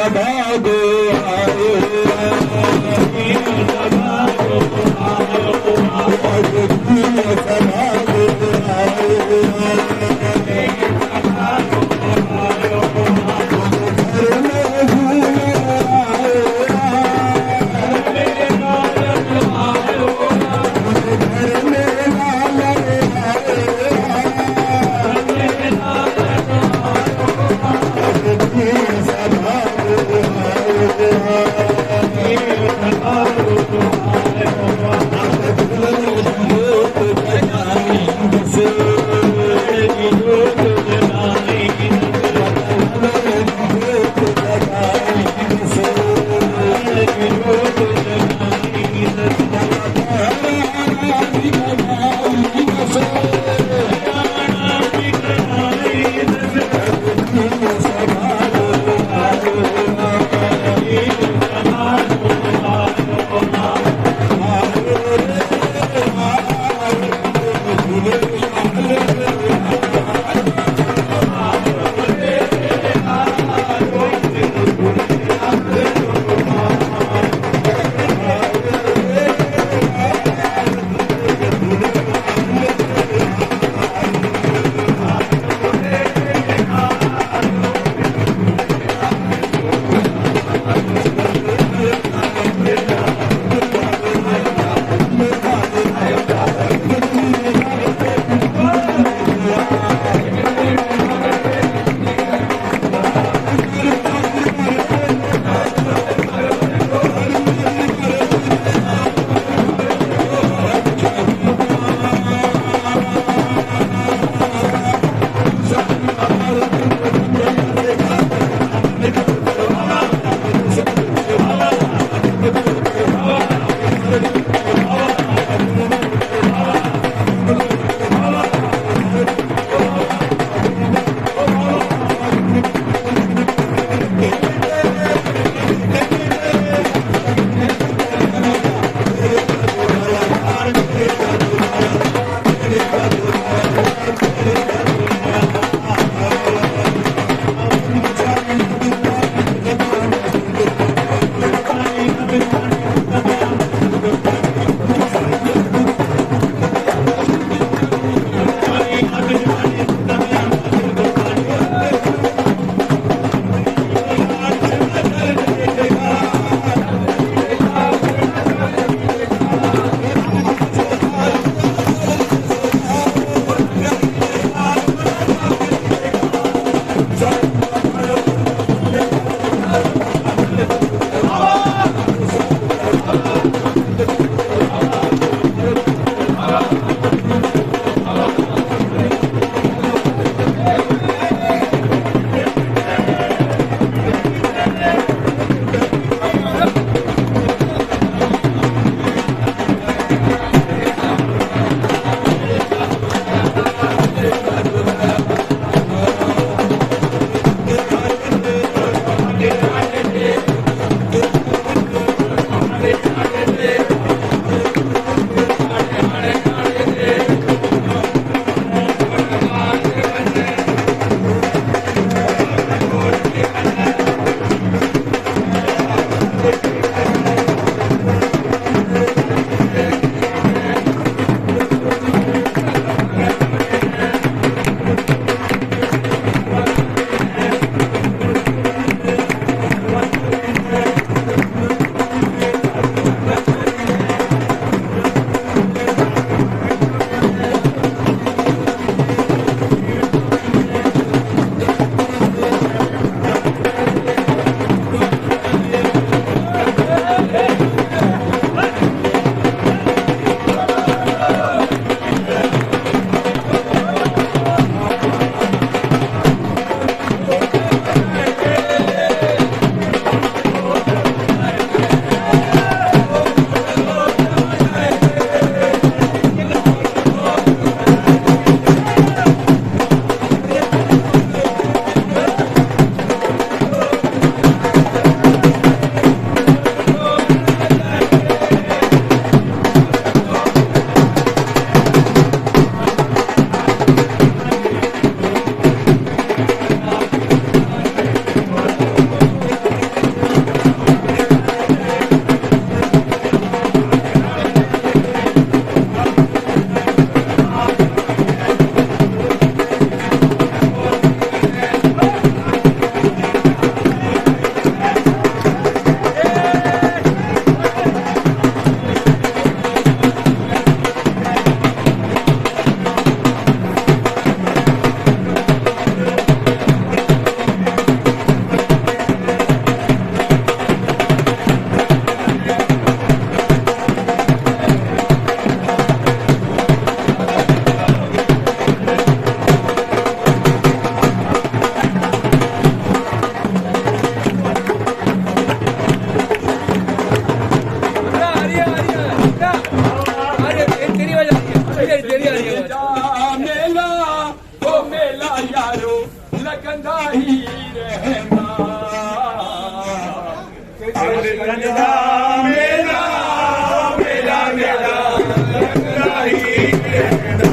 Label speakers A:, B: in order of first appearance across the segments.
A: सभागो आयो मेला मेला मेला मेला लगता ही मेला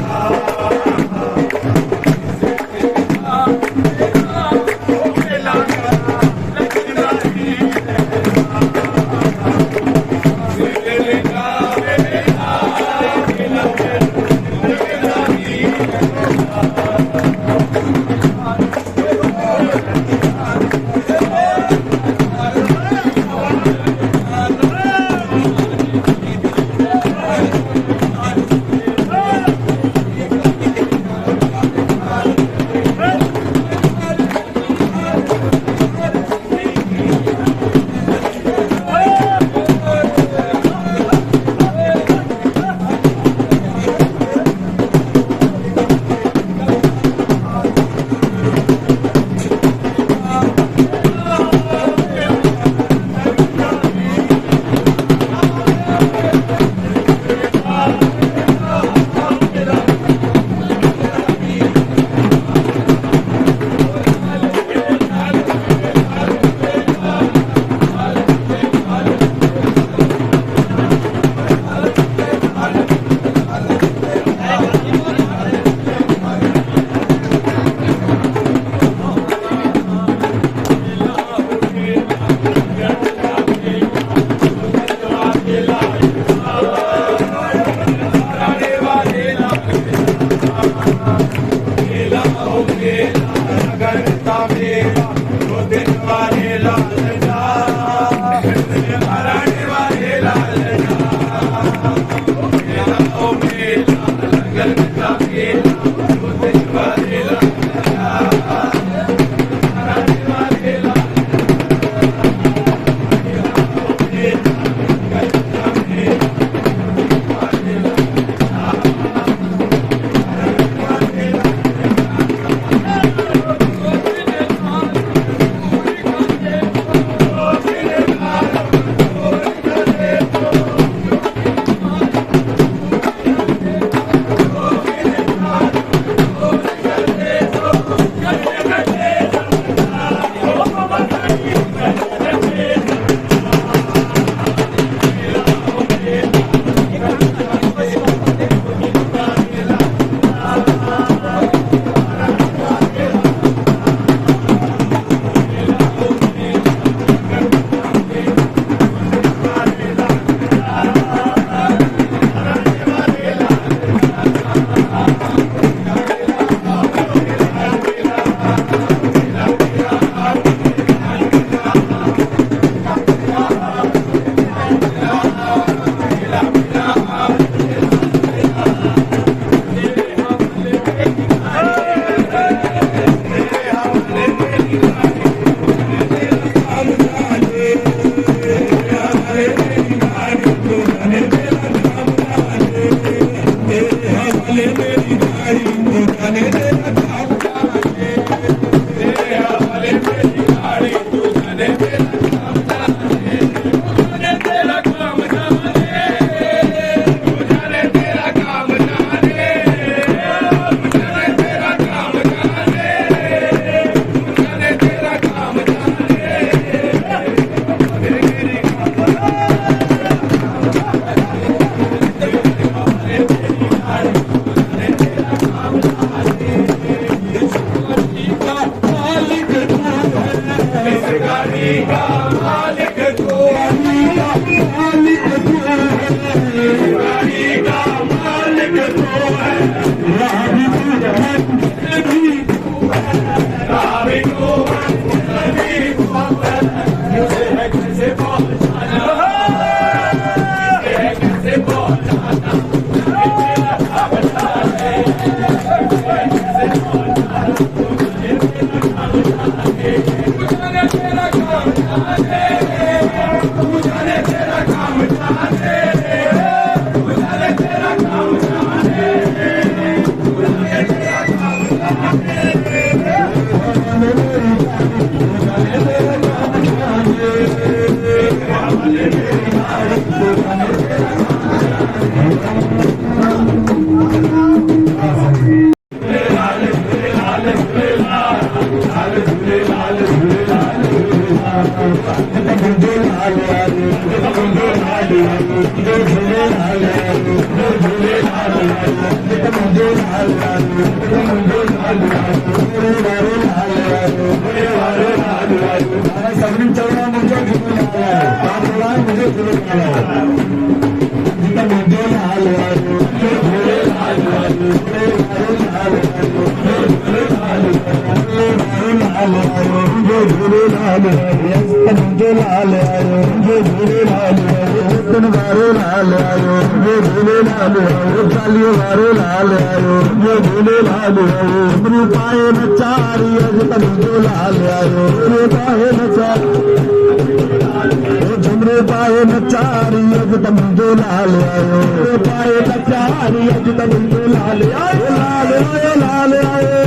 B: झुमरे पाए नचारी एकदम जो लाल आयो पाए नचारी एकदम जो लाल आयो लाल आयो लाल आयो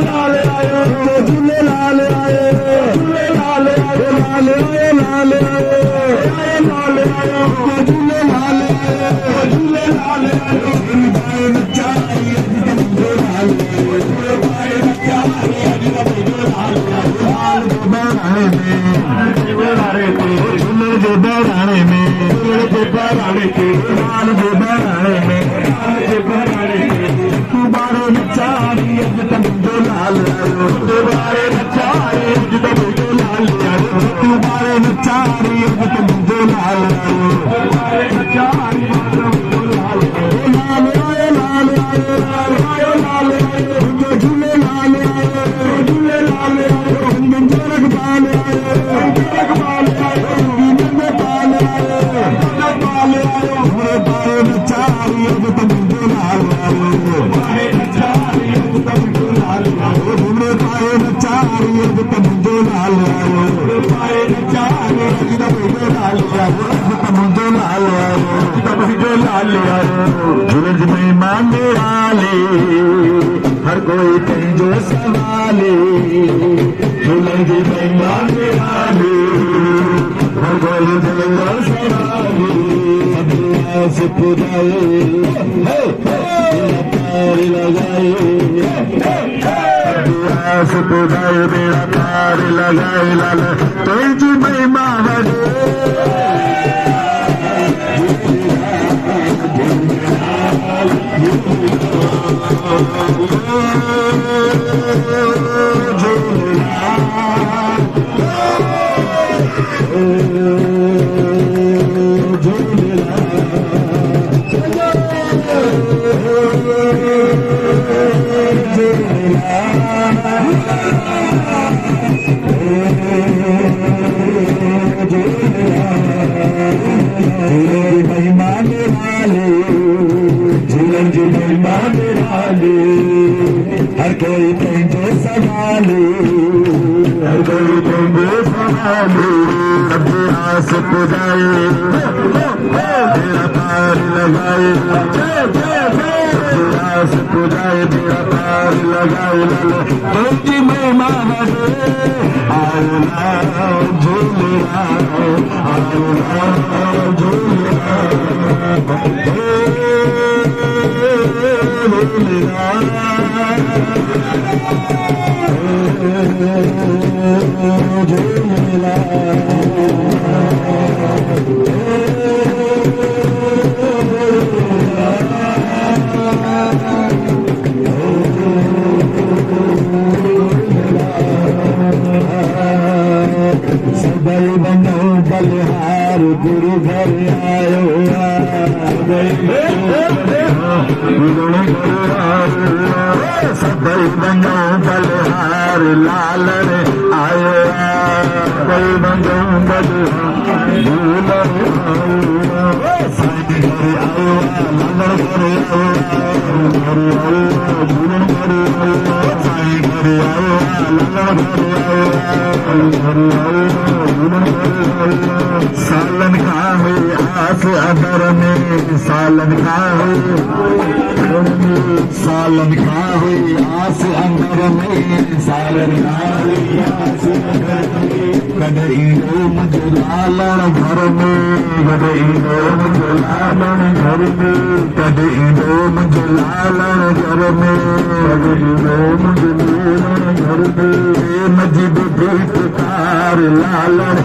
B: लाल आयो झूले लाल आयो झूले लाल आयो लाल आयो लाल आयो लाल आयो झूले लाल आयो झूले लाल आयो पाए नचारी एकदम जो लाल आयो पाए नचारी एकदम जो लाल आयो बनाने में बनाने में बनाने के लाल बनाने में तुम्हारे नचारी एकदम जो लाल आयो तुम्हारे नचारी एकदम जो लाल आयो तुम्हारे नचारी एकदम जो लाल आयो तुम्हारे नचारी एकदम जो लाल आयो लाल आयो लाल आयो लाल आयो लाल आयो झूले लाल आयो झूले लाल आयो जोरक बाल आयो जोरक बाल आयो नचारी एकदम जो लाल आयो पाए नचारी एकदम जो लाल आयो पाए नचारी एकदम जो लाल आयो पाए नचारी एकदम जो लाल आयो एकदम जो लाल आयो एकदम जो लाल आयो झुलझ में मांगे वाले हर कोई कहीं जो सवाले झुलझ में मांगे वाले हर कोई जो सवाले से पुजाए पार लगाए से पुजाए मेरा पार लगाए लाल तो जी महिमा हर कोई तेरे सवाले हर कोई तेरे सवाले आस पुजाए मेरा पार लगाए आस पुजाए मेरा पार लगाए लाल महिमा आओ झूले आओ झूले सबई बनो बलिहार गुरु घर आयो सबई बनो बलिहार लाल आयो सबई बनो बलिहार साईं घर आयो लाल घर आयो साईं घर आयो लाल घर सालन खाए आस अदर में सालन खाए आस अंदर में सालन खाए आस अंदर में कदई मुझे लालन घर में कदई मुझे लालन घर में कदई मुझे लालन घर में मुझे लालन घर में मजिद बेकार लालन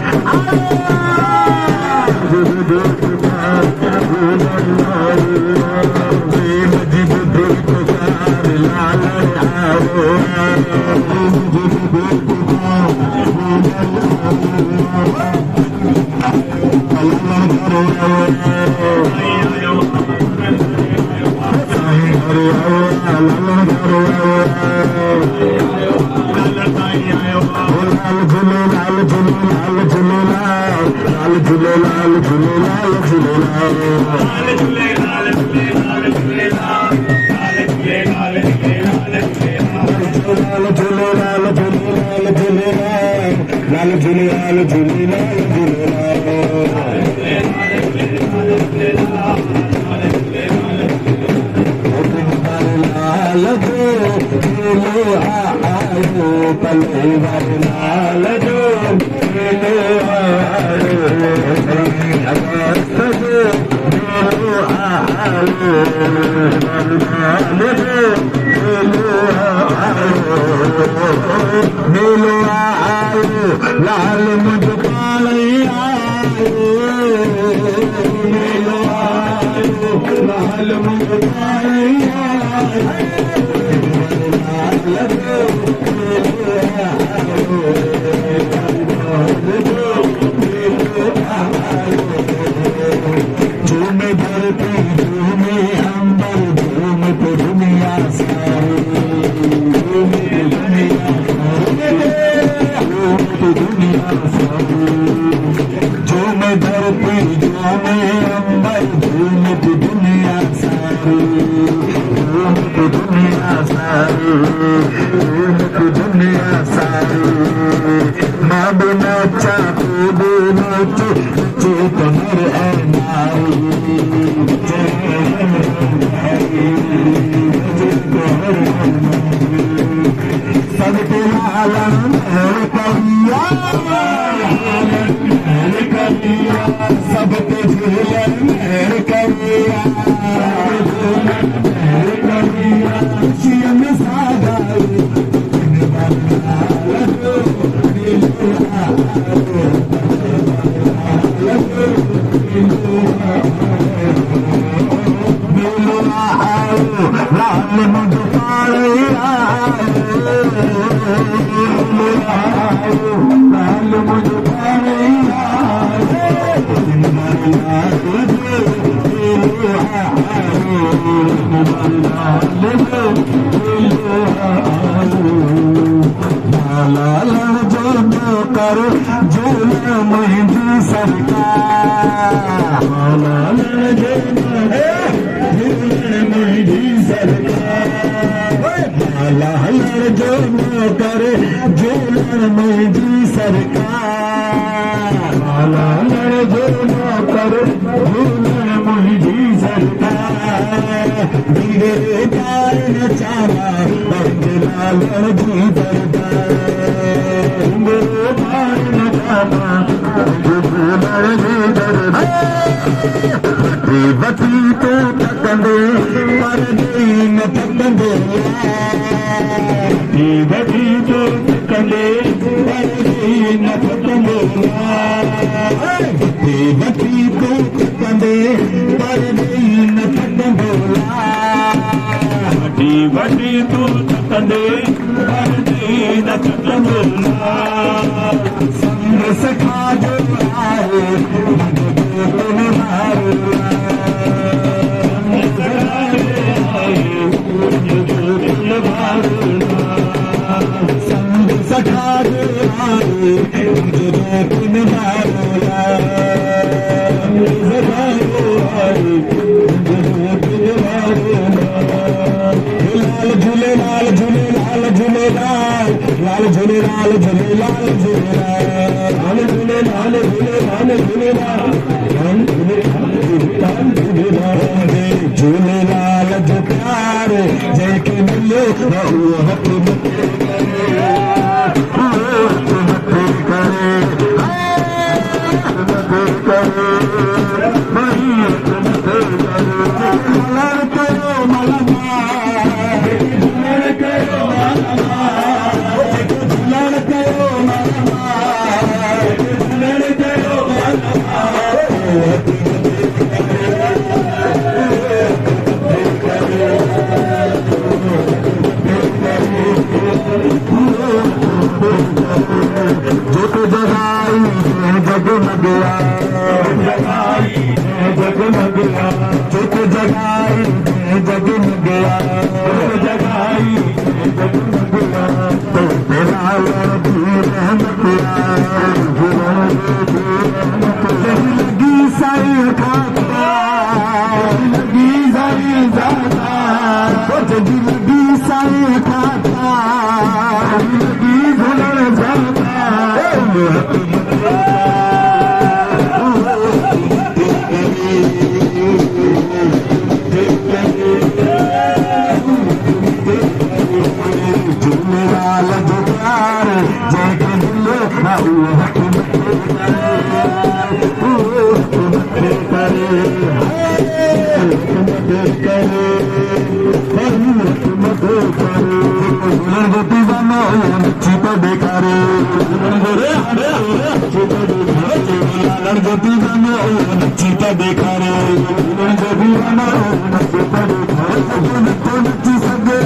B: का देखा रे झूलन जो भी बना नची का देखा रे तो नची सगे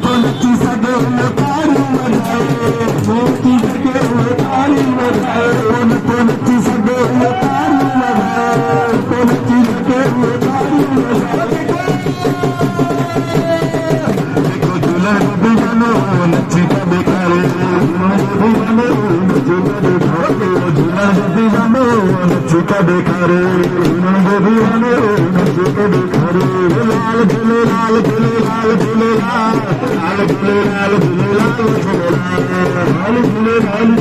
B: तो नची सगे तारी बजाए मोती के तारी बजाए तो नची सगे तारी बजाए तो नची सगे तारी बजाए देखो झूलन जो भी बना नची का देखा रे झूलन जो भी बना नची का देखा रे झूलन जो भी बना नची का देखा रे झूलन जो भी बना नची का देखा रे लाल झूले लाल झूले लाल झूले लाल लाल झूले लाल झूले लाल झूले लाल झूले लाल झूले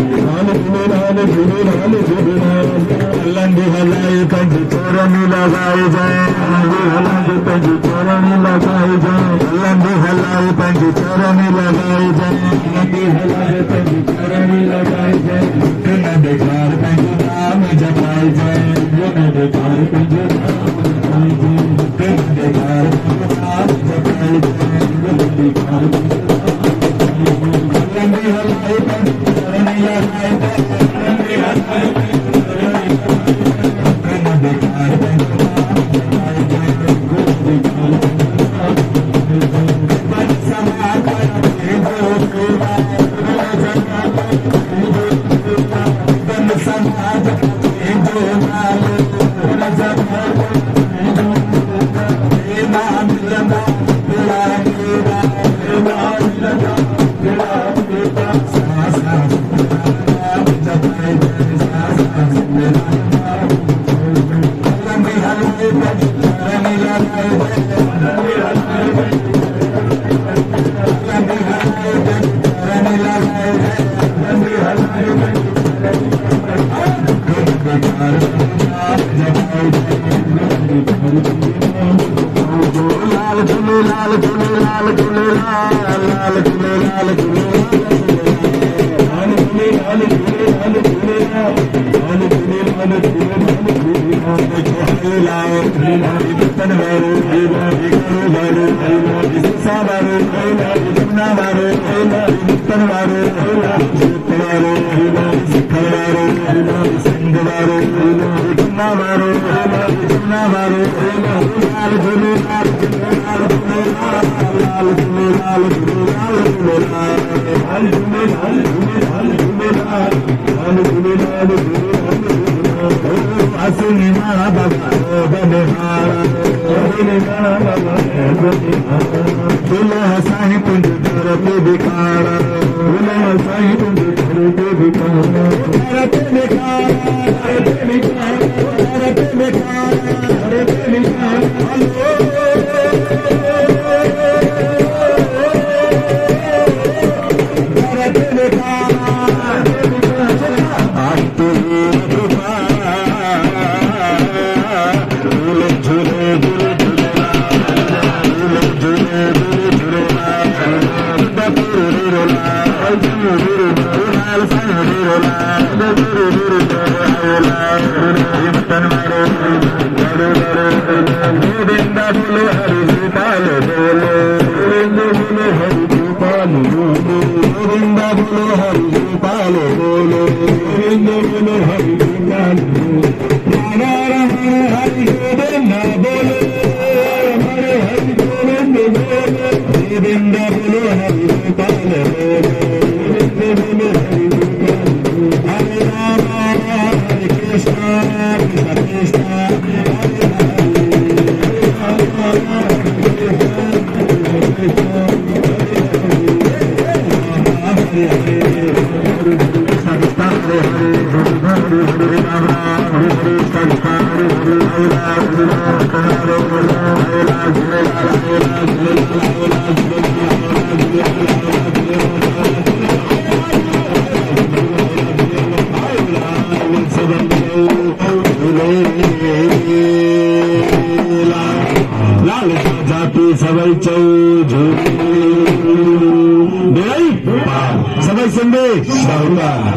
B: लाल झूले लाल झूले लाल झूले लाल लंबी हलाई कंज चोरनी लगाई जाए लंबी हलाई कंज चोरनी लगाई जाए लंबी हलाई कंज चोरनी लगाई जाए लंबी हलाई कंज चोरनी लगाई जाए न बेकार कंज नाम जपाई जाए न बेकार कंज नाम जपाई जाए न बेकार कंज नाम जपाई जाए न बेकार लंबी हलाई कंज चोरनी लगाई जाए लंबी हलाई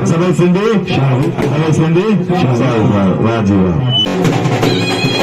B: Sampai sini, wajiib.